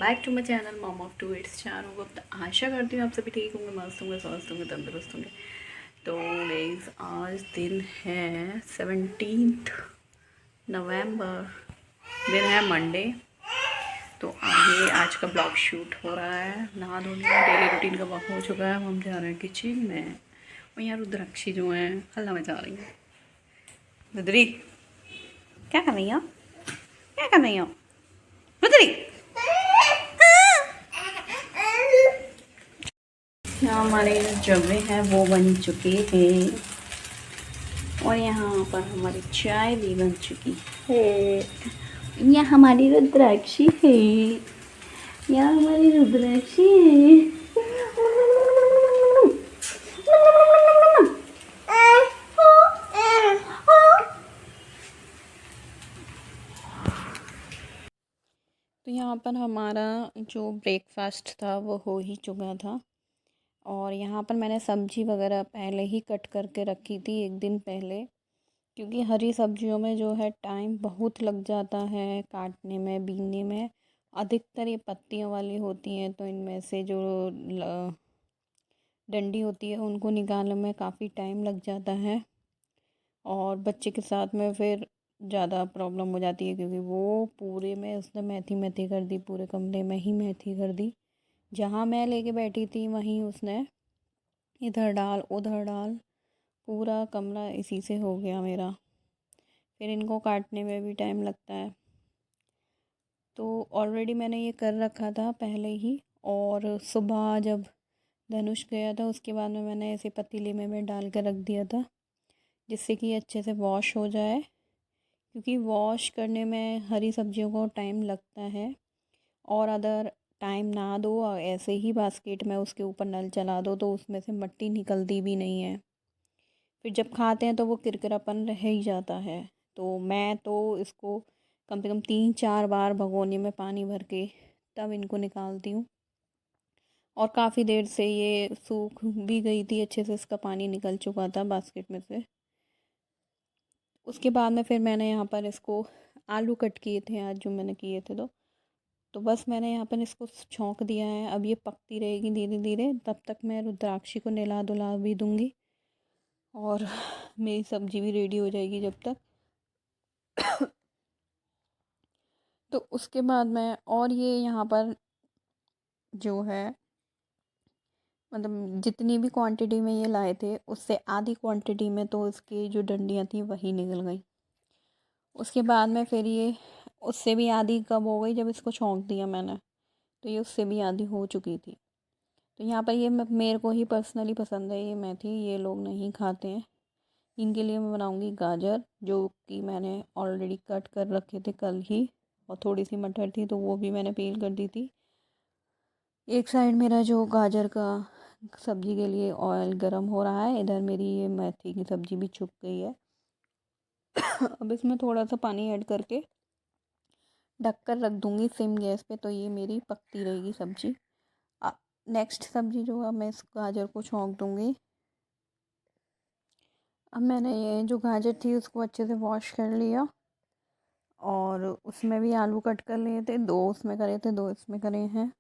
Back to my channel mom of two it's चारों वक्त। आशा करती हूँ आप सभी ठीक होंगे, मस्त होंगे, स्वस्थ होंगे, तंदुरुस्त होंगे। तो गाइस आज दिन है 17 नवंबर, दिन है मंडे। तो आगे आज का ब्लॉग शूट हो रहा है। नहा धोने डेली रूटीन का वक्त हो चुका है। हम जा रहे हैं किचन में और यहाँ रुद्राक्षी जो है हल्ला में जा रही है। रुद्री क्या कर रही हो? क्या कर रही हो रुद्री? यहाँ हमारे जवे हैं वो बन चुके हैं और यहाँ पर हमारी चाय भी बन चुकी है। यहाँ हमारी रुद्राक्षी है, यहाँ हमारी रुद्राक्षी है। तो यहाँ पर हमारा जो ब्रेकफास्ट था वो हो ही चुका था और यहाँ पर मैंने सब्ज़ी वगैरह पहले ही कट करके रखी थी एक दिन पहले, क्योंकि हरी सब्जियों में जो है टाइम बहुत लग जाता है काटने में, बीनने में। अधिकतर ये पत्तियों वाली होती हैं तो इनमें से जो डंडी होती है उनको निकालने में काफ़ी टाइम लग जाता है और बच्चे के साथ में फिर ज़्यादा प्रॉब्लम हो जाती है, क्योंकि वो पूरे में उसने मेथी मेथी कर दी, पूरे कमरे में ही मेथी कर दी। जहाँ मैं लेके बैठी थी वहीं उसने इधर डाल उधर डाल, पूरा कमरा इसी से हो गया मेरा। फिर इनको काटने में भी टाइम लगता है। तो ऑलरेडी मैंने ये कर रखा था पहले ही, और सुबह जब धनुष गया था उसके बाद में मैंने ऐसे पतीले में डाल कर रख दिया था, जिससे कि अच्छे से वॉश हो जाए, क्योंकि वॉश करने में हरी सब्जियों को टाइम लगता है। और अगर टाइम ना दो और ऐसे ही बास्केट में उसके ऊपर नल चला दो तो उसमें से मिट्टी निकलती भी नहीं है। फिर जब खाते हैं तो वो किरकिरापन रह ही जाता है। तो मैं तो इसको कम से कम 3-4 बार भगोने में पानी भर के तब इनको निकालती हूँ। और काफ़ी देर से ये सूख भी गई थी, अच्छे से इसका पानी निकल चुका था बास्केट में से। उसके बाद में फिर मैंने यहाँ पर इसको आलू कट किए थे आज, जो मैंने किए थे। तो बस मैंने यहाँ पर इसको छौंक दिया है। अब ये पकती रहेगी धीरे धीरे, तब तक मैं रुद्राक्षी को नहला धुला भी दूँगी और मेरी सब्ज़ी भी रेडी हो जाएगी जब तक। तो उसके बाद मैं, और ये यहाँ पर जो है मतलब जितनी भी क्वांटिटी में ये लाए थे उससे आधी क्वांटिटी में तो इसकी जो डंडियाँ थी वही निकल गई। उसके बाद में फिर ये उससे भी आधी कब हो गई जब इसको छौंक दिया मैंने, तो ये उससे भी आधी हो चुकी थी। तो यहाँ पर ये मेरे को ही पर्सनली पसंद है ये मेथी, ये लोग नहीं खाते हैं। इनके लिए मैं बनाऊँगी गाजर, जो कि मैंने ऑलरेडी कट कर रखे थे कल ही, और थोड़ी सी मटर थी तो वो भी मैंने पील कर दी थी। एक साइड मेरा जो गाजर का सब्ज़ी के लिए ऑयल गरम हो रहा है, इधर मेरी ये मेथी की सब्ज़ी भी छुप गई है। अब इसमें थोड़ा सा पानी ऐड करके ढक कर रख दूँगी सिम गैस पे, तो ये मेरी पकती रहेगी सब्ज़ी। नेक्स्ट सब्ज़ी जो है मैं इस गाजर को छौंक दूँगी। अब मैंने ये जो गाजर थी उसको अच्छे से वॉश कर लिया और उसमें भी आलू कट कर लिए थे, 2 उसमें करे थे, 2 इसमें करे हैं।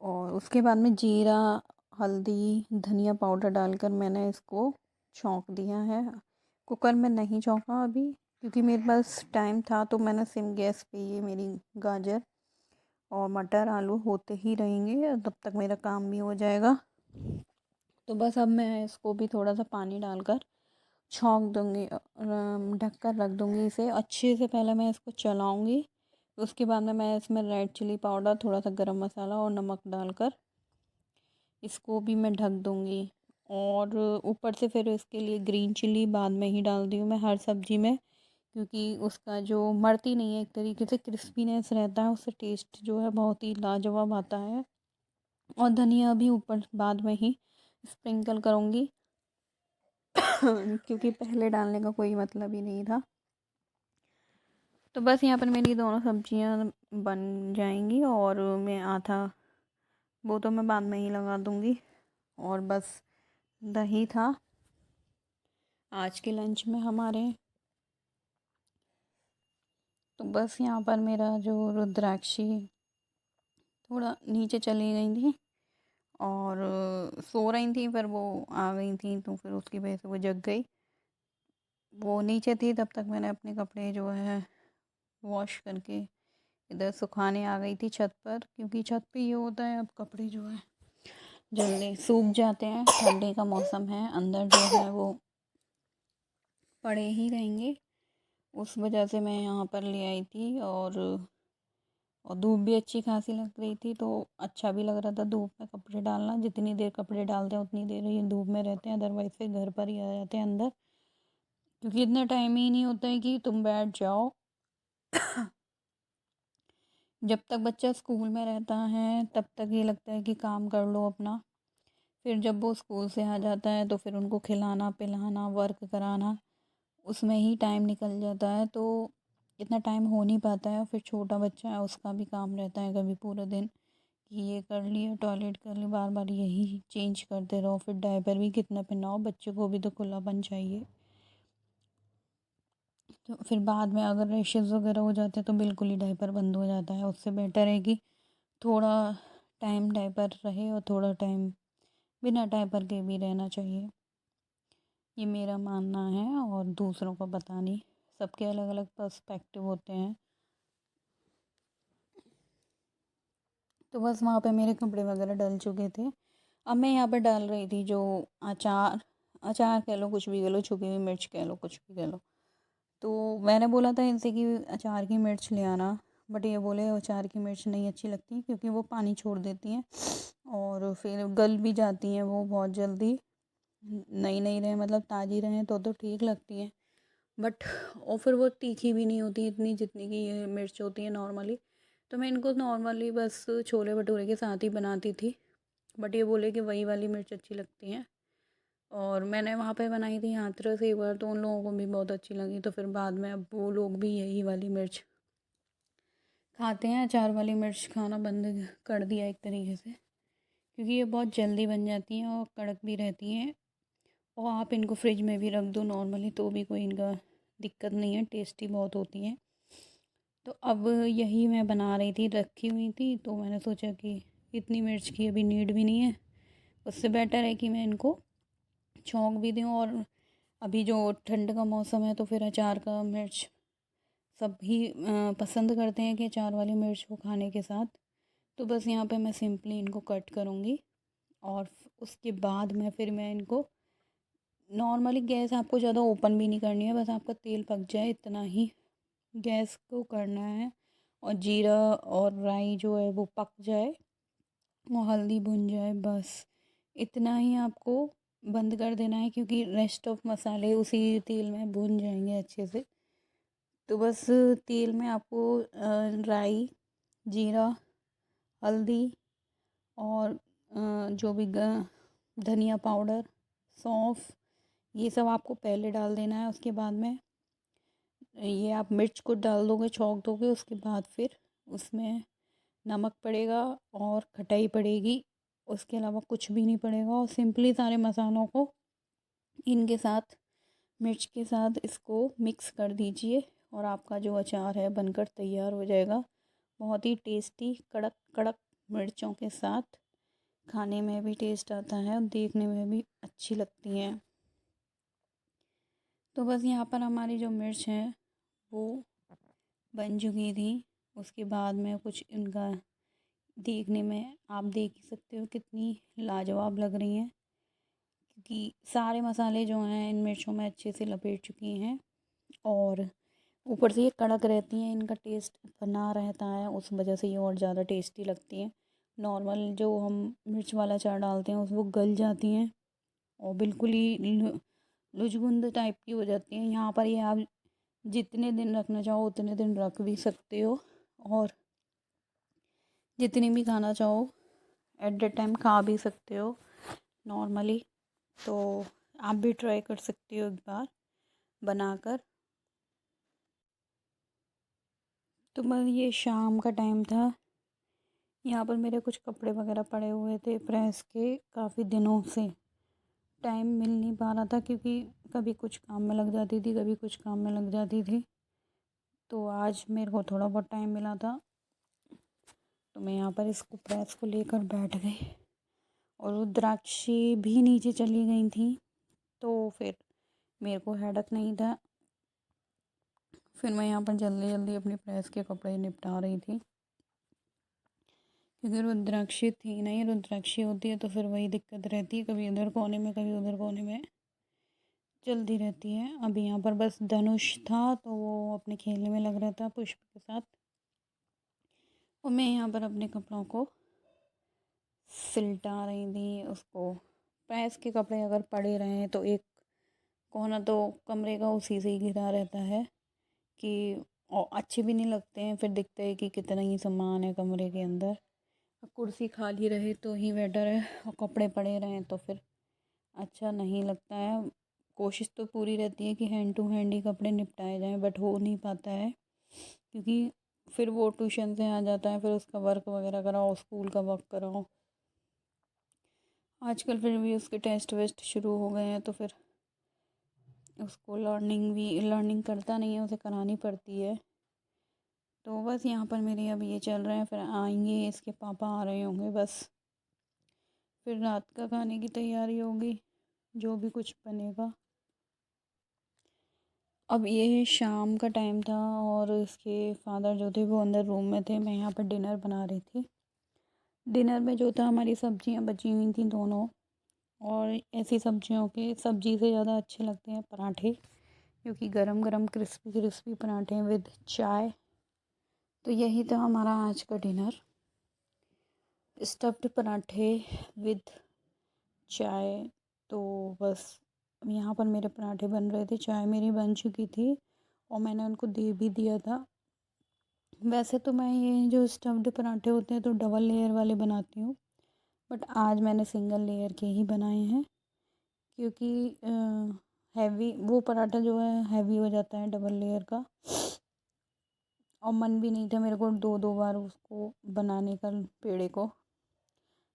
और उसके बाद में जीरा, हल्दी, धनिया पाउडर डालकर मैंने इसको छौंक दिया है। कुकर में नहीं छौंका अभी, क्योंकि मेरे पास टाइम था, तो मैंने सिम गैस पे ये मेरी गाजर और मटर आलू होते ही रहेंगे, तब तक मेरा काम भी हो जाएगा। तो बस अब मैं इसको भी थोड़ा सा पानी डालकर छौंक दूँगी, ढक कर रख दूँगी इसे अच्छे से। पहले मैं इसको चलाऊँगी, उसके बाद में मैं इसमें रेड चिली पाउडर, थोड़ा सा गरम मसाला और नमक डालकर इसको भी मैं ढक दूँगी। और ऊपर से फिर इसके लिए ग्रीन चिली बाद में ही डालती हूँ मैं हर सब्ज़ी में, क्योंकि उसका जो मरती नहीं है, एक तरीके से क्रिस्पीनेस रहता है, उससे टेस्ट जो है बहुत ही लाजवाब आता है। और धनिया भी ऊपर बाद में ही स्प्रिंकल करूँगी क्योंकि पहले डालने का कोई मतलब ही नहीं था। तो बस यहाँ पर मेरी दोनों सब्जियाँ बन जाएंगी और मैं आधा वो तो मैं बाद में ही लगा दूँगी। और बस दही था आज के लंच में हमारे। तो बस यहाँ पर मेरा जो रुद्राक्षी थोड़ा नीचे चली गई थी और सो रही थी, पर वो आ गई थी तो फिर उसकी वजह से वो जग गई। वो नीचे थी तब तक मैंने अपने कपड़े जो है वॉश करके इधर सुखाने आ गई थी छत पर, क्योंकि छत पे ये होता है अब कपड़े जो है जल्दी सूख जाते हैं। ठंडी का मौसम है, अंदर जो है वो पड़े ही रहेंगे। उस वजह से मैं यहाँ पर ले आई थी। और धूप भी अच्छी खासी लग रही थी तो अच्छा भी लग रहा था धूप में कपड़े डालना। जितनी देर कपड़े डालते हैं उतनी देर ये धूप में रहते हैं, अदरवाइज़ फिर घर पर ही आ जाते हैं अंदर, क्योंकि इतना टाइम ही नहीं होता है कि तुम बैठ जाओ। जब तक बच्चा स्कूल में रहता है तब तक ये लगता है कि काम कर लो अपना, फिर जब वो स्कूल से आ जाता है तो फिर उनको खिलाना पिलाना वर्क कराना, उसमें ही टाइम निकल जाता है। तो इतना टाइम हो नहीं पाता है। और फिर छोटा बच्चा है, उसका भी काम रहता है कभी पूरा दिन कि ये कर लिया, टॉयलेट कर ली, बार बार यही चेंज करते रहो। फिर डायपर भी कितना पहनाओ, बच्चे को भी तो खुलापन चाहिए। तो फिर बाद में अगर रेशेज़ वगैरह हो जाते हैं तो बिल्कुल ही डायपर बंद हो जाता है। उससे बेटर है कि थोड़ा टाइम डायपर रहे और थोड़ा टाइम बिना डायपर के भी रहना चाहिए। ये मेरा मानना है और दूसरों को पता नहीं, सबके अलग अलग पर्सपेक्टिव होते हैं। तो बस वहाँ पे मेरे कपड़े वगैरह डल चुके थे। अब मैं यहाँ पर डाल रही थी जो अचार, अचार कह लो, कुछ भी कह लो, छुपी हुई मिर्च कह लो, कुछ भी कह लो। तो मैंने बोला था इनसे कि अचार की मिर्च ले आना, बट ये बोले अचार की मिर्च नहीं अच्छी लगती क्योंकि वो पानी छोड़ देती हैं और फिर गल भी जाती हैं वो बहुत जल्दी। नई नई रहे मतलब ताज़ी रहें तो ठीक लगती हैं, बट और फिर वो तीखी भी नहीं होती इतनी जितनी कि ये मिर्च होती है नॉर्मली। तो मैं इनको नॉर्मली बस छोले भटूरे के साथ ही बनाती थी, बट ये बोले कि वही वाली मिर्च अच्छी लगती है। और मैंने वहाँ पे बनाई थी हाथरस एक बार, तो उन लोगों को भी बहुत अच्छी लगी। तो फिर बाद में अब वो लोग भी यही वाली मिर्च खाते हैं, अचार वाली मिर्च खाना बंद कर दिया एक तरीके से, क्योंकि ये बहुत जल्दी बन जाती हैं और कड़क भी रहती हैं। और आप इनको फ्रिज में भी रख दो नॉर्मली तो भी कोई इनका दिक्कत नहीं है, टेस्टी बहुत होती हैं। तो अब यही मैं बना रही थी, रखी हुई थी, तो मैंने सोचा कि इतनी मिर्च की अभी नीड भी नहीं है, उससे बेटर है कि मैं इनको छौंक भी दूँ। और अभी जो ठंड का मौसम है तो फिर अचार का मिर्च सभी पसंद करते हैं कि अचार वाली मिर्च को खाने के साथ। तो बस यहाँ पे मैं सिंपली इनको कट करूँगी और उसके बाद में फिर मैं इनको नॉर्मली, गैस आपको ज़्यादा ओपन भी नहीं करनी है, बस आपका तेल पक जाए इतना ही गैस को करना है। और जीरा और राई जो है वो पक जाए, वो हल्दी भुन जाए, बस इतना ही आपको बंद कर देना है, क्योंकि रेस्ट ऑफ मसाले उसी तेल में भुन जाएंगे अच्छे से। तो बस तेल में आपको राई, जीरा, हल्दी और जो भी धनिया पाउडर, सौंफ, ये सब आपको पहले डाल देना है। उसके बाद में ये आप मिर्च को डाल दोगे, छौंक दोगे, उसके बाद फिर उसमें नमक पड़ेगा और खटाई पड़ेगी, उसके अलावा कुछ भी नहीं पड़ेगा। और सिंपली सारे मसालों को इनके साथ, मिर्च के साथ इसको मिक्स कर दीजिए और आपका जो अचार है बनकर तैयार हो जाएगा। बहुत ही टेस्टी, कड़क कड़क मिर्चों के साथ खाने में भी टेस्ट आता है और देखने में भी अच्छी लगती हैं। तो बस यहाँ पर हमारी जो मिर्च है वो बन चुकी थी। उसके बाद में कुछ इनका देखने में आप देख ही सकते हो कितनी लाजवाब लग रही हैं, क्योंकि सारे मसाले जो हैं इन मिर्चों में अच्छे से लपेट चुकी हैं और ऊपर से ये कड़क रहती हैं, इनका टेस्ट बना रहता है, उस वजह से ये और ज़्यादा टेस्टी लगती हैं। नॉर्मल जो हम मिर्च वाला अचार डालते हैं उस वो गल जाती हैं और बिल्कुल ही लुजगुंद टाइप की हो जाती हैं। यहाँ पर ये आप जितने दिन रखना चाहो उतने दिन रख भी सकते हो और जितनी भी खाना चाहो एट द टाइम खा भी सकते हो नॉर्मली। तो आप भी ट्राई कर सकते हो एक बार बनाकर। तो बस ये शाम का टाइम था, यहाँ पर मेरे कुछ कपड़े वगैरह पड़े हुए थे प्रेस के, काफ़ी दिनों से टाइम मिल नहीं पा रहा था, क्योंकि कभी कुछ काम में लग जाती थी, कभी कुछ काम में लग जाती थी। तो आज मेरे को थोड़ा बहुत टाइम मिला था तो मैं यहाँ पर इसको प्रेस को लेकर बैठ गई और रुद्राक्षी भी नीचे चली गई थी, तो फिर मेरे को हेडक नहीं था। फिर मैं यहाँ पर जल्दी जल्दी अपनी प्रेस के कपड़े निपटा रही थी, क्योंकि रुद्राक्षी थी नहीं। रुद्राक्षी होती है तो फिर वही दिक्कत रहती है, कभी इधर कोने में कभी उधर कोने में चलती रहती है। अभी यहाँ पर बस धनुष था तो वो अपने खेलने में लग रहा था पुष्प के साथ, और मैं यहाँ पर अपने कपड़ों को सिलटा रही थी। उसको प्रेस के कपड़े अगर पड़े रहें तो एक कोना तो कमरे का उसी से ही घिरा रहता है कि और अच्छे भी नहीं लगते हैं, फिर दिखता है कि कितना ही सामान है कमरे के अंदर। कुर्सी खाली रहे तो ही बेटर है, और कपड़े पड़े रहें तो फिर अच्छा नहीं लगता है। कोशिश तो पूरी रहती है कि हैंड टू हैंड ही कपड़े निपटाए जाएं, बट हो नहीं पाता है, क्योंकि फिर वो ट्यूशन से आ जाता है, फिर उसका वर्क वगैरह कराओ, स्कूल का वर्क कराओ। आजकल फिर भी उसके टेस्ट वेस्ट शुरू हो गए हैं, तो फिर उसको लर्निंग करता नहीं है, उसे करानी पड़ती है। तो बस यहाँ पर मेरे अब ये चल रहे हैं, फिर आएंगे इसके पापा आ रहे होंगे बस, फिर रात का खाने की तैयारी होगी, जो भी कुछ बनेगा। अब ये शाम का टाइम था और इसके फादर जो थे वो अंदर रूम में थे, मैं यहाँ पर डिनर बना रही थी। डिनर में जो था, हमारी सब्जियाँ बची हुई थी दोनों, और ऐसी सब्जियों के सब्जी से ज़्यादा अच्छे लगते हैं पराठे, क्योंकि गरम गरम क्रिस्पी क्रिस्पी पराठे विद चाय। तो यही था हमारा आज का डिनर, स्टफ्ड पराठे विद चाय। तो बस यहाँ पर मेरे पराठे बन रहे थे, चाय मेरी बन चुकी थी और मैंने उनको दे भी दिया था। वैसे तो मैं ये जो स्टफ्ड पराठे होते हैं तो डबल लेयर वाले बनाती हूँ, बट आज मैंने सिंगल लेयर के ही बनाए हैं, क्योंकि हैवी वो पराठा जो है हैवी हो जाता है डबल लेयर का, और मन भी नहीं था मेरे को दो दो बार उसको बनाने का पेड़े को,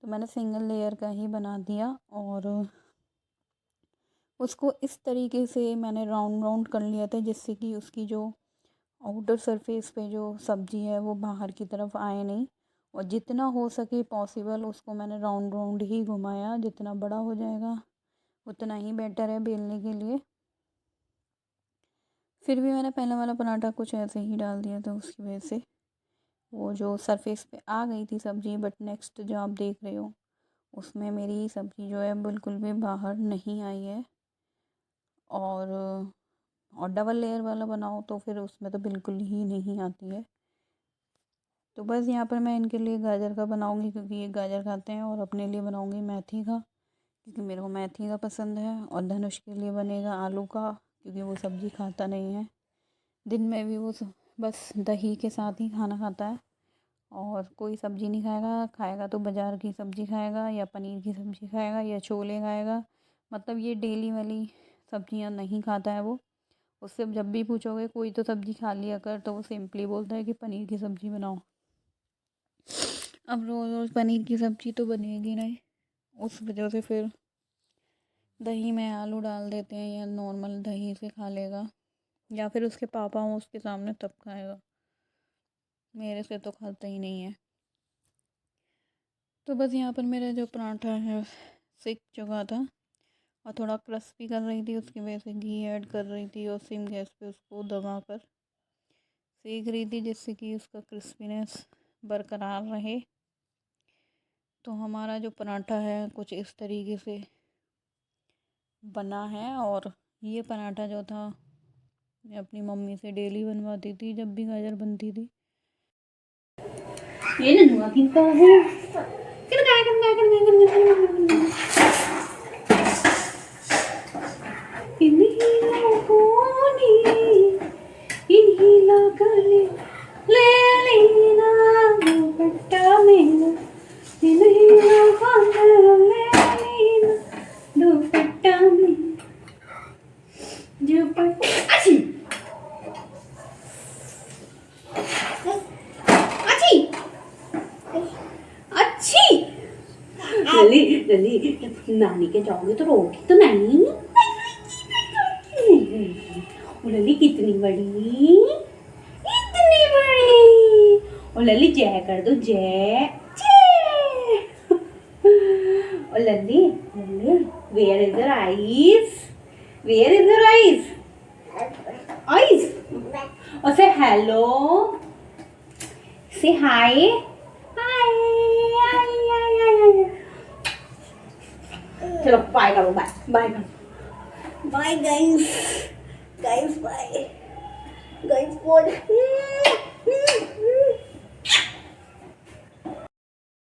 तो मैंने सिंगल लेयर का ही बना दिया। और उसको इस तरीके से मैंने राउंड राउंड कर लिया था, जिससे कि उसकी जो आउटर सरफेस पे जो सब्ज़ी है वो बाहर की तरफ आए नहीं, और जितना हो सके पॉसिबल उसको मैंने राउंड राउंड ही घुमाया। जितना बड़ा हो जाएगा उतना ही बेटर है बेलने के लिए। फिर भी मैंने पहला वाला पराठा कुछ ऐसे ही डाल दिया था, उसकी वजह से वो जो सरफेस पे आ गई थी सब्ज़ी, बट नेक्स्ट जो आप देख रहे हो उसमें मेरी सब्ज़ी जो है बिल्कुल भी बाहर नहीं आई है। और डबल लेयर वाला बनाओ तो फिर उसमें तो बिल्कुल ही नहीं आती है। तो बस यहाँ पर मैं इनके लिए गाजर का बनाऊँगी, क्योंकि ये गाजर खाते हैं, और अपने लिए बनाऊँगी मेथी का, क्योंकि मेरे को मेथी का पसंद है, और धनुष के लिए बनेगा आलू का, क्योंकि वो सब्ज़ी खाता नहीं है। दिन में भी वो बस दही के साथ ही खाना खाता है, और कोई सब्ज़ी नहीं खाएगा। खाएगा तो बाज़ार की सब्ज़ी खाएगा, या पनीर की सब्ज़ी खाएगा, या छोले खाएगा। मतलब ये डेली वाली सब्ज़ियाँ नहीं खाता है वो। उससे जब भी पूछोगे कोई तो सब्ज़ी खा लिया कर, तो वो सिंपली बोलता है कि पनीर की सब्ज़ी बनाओ। अब रोज़ रोज़ पनीर की सब्ज़ी तो बनेगी नहीं, उस वजह से फिर दही में आलू डाल देते हैं, या नॉर्मल दही से खा लेगा, या फिर उसके पापा हों उसके सामने तब खाएगा, मेरे से तो खाता ही नहीं है। तो बस यहाँ पर मेरा जो पराठा है सिक चुका था, और थोड़ा क्रिस्पी कर रही थी, उसकी वजह से घी ऐड कर रही थी, और सिम गैस पे उसको दबा कर सेक रही थी, जिससे कि उसका क्रिस्पीनेस बरकरार रहे। तो हमारा जो पराठा है कुछ इस तरीके से बना है। और ये पराठा जो था मैं अपनी मम्मी से डेली बनवाती थी जब भी गाजर बनती थी। ये नन्हुआ किनका है? लली नानी के जाओगे तो रोगी तो नहीं? लली कितनी बड़ी, इतनी बड़ी। और लल्ली जय कर दो, जय जय। और लल्ली लल्ली where is your eyes, where is your eyes, eyes. और से हेलो, से हाय, हाय हाय। चलो बाय करो, बाय बाय करो, bye guys, guys bye, guys bye.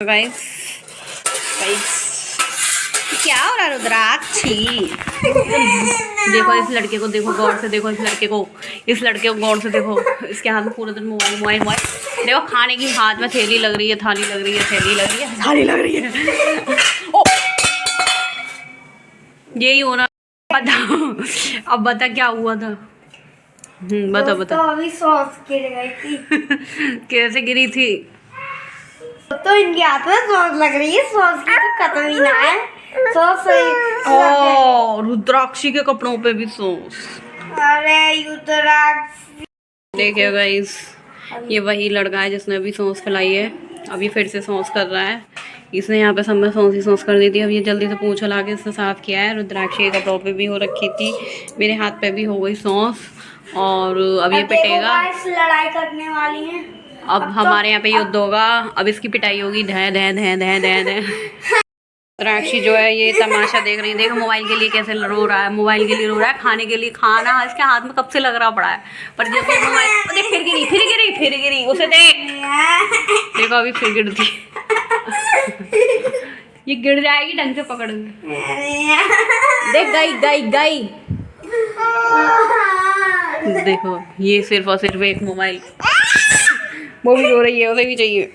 Guys guys क्या हो रहा है रुद्राक्षी? देखो इस लड़के को, देखो गौर से देखो इस लड़के को, इस लड़के को गौर से देखो। इसके हाथ में पूरा दिन मोबाइल मोबाइल मोबाइल। देखो खाने की हाथ में थैली लग रही है, थाली लग रही है, थैली लग रही है, थाली लग रही है। ओ यही होना। बता अब बता क्या हुआ था। बता बता। तो अभी सॉस गिर गई थी। कैसे गिरी थी? तो इनके हाथ में सॉस लग रही है, सॉस की तो खत्म ही ना है। सॉस ओ रुद्राक्षी के कपड़ों पे भी सॉस। अरे रुद्राक्षी। देखिए गाइस, ये वही लड़का है जिसने अभी सॉस खिलाई है, अभी फिर से सॉस कर रहा है। इसने यहाँ पे सब में सॉस ही सॉस कर दी थी। अब ये जल्दी से पूंछ ला के इससे साफ किया है। रुद्राक्षी के कपड़ों पे भी हो रखी थी, मेरे हाथ पे भी हो गई सॉस। और अब ये पिटेगा, लड़ाई करने वाली है। अब हमारे यहाँ पे युद्ध होगा, अब इसकी पिटाई होगी। धै धै धै धै धै धै। रुद्राक्षी जो है ये तमाशा देख रही है। देखो मोबाइल के लिए कैसे रो रहा है, मोबाइल के लिए रो रहा है, खाने के लिए खाना इसके हाथ में कब से लग रहा पड़ा है। पर जब ये मोबाइल देख, फिर गिरी फिर गिरी फिर गिरी, उसे देख, देखो अभी फिर गिरती। ये गिर जाएगी, ढंग से पकड़। देख गई गई गई। देखो ये सिर्फ और सिर्फ एक मोबाइल, वो भी रो रही है, उसे भी चाहिए।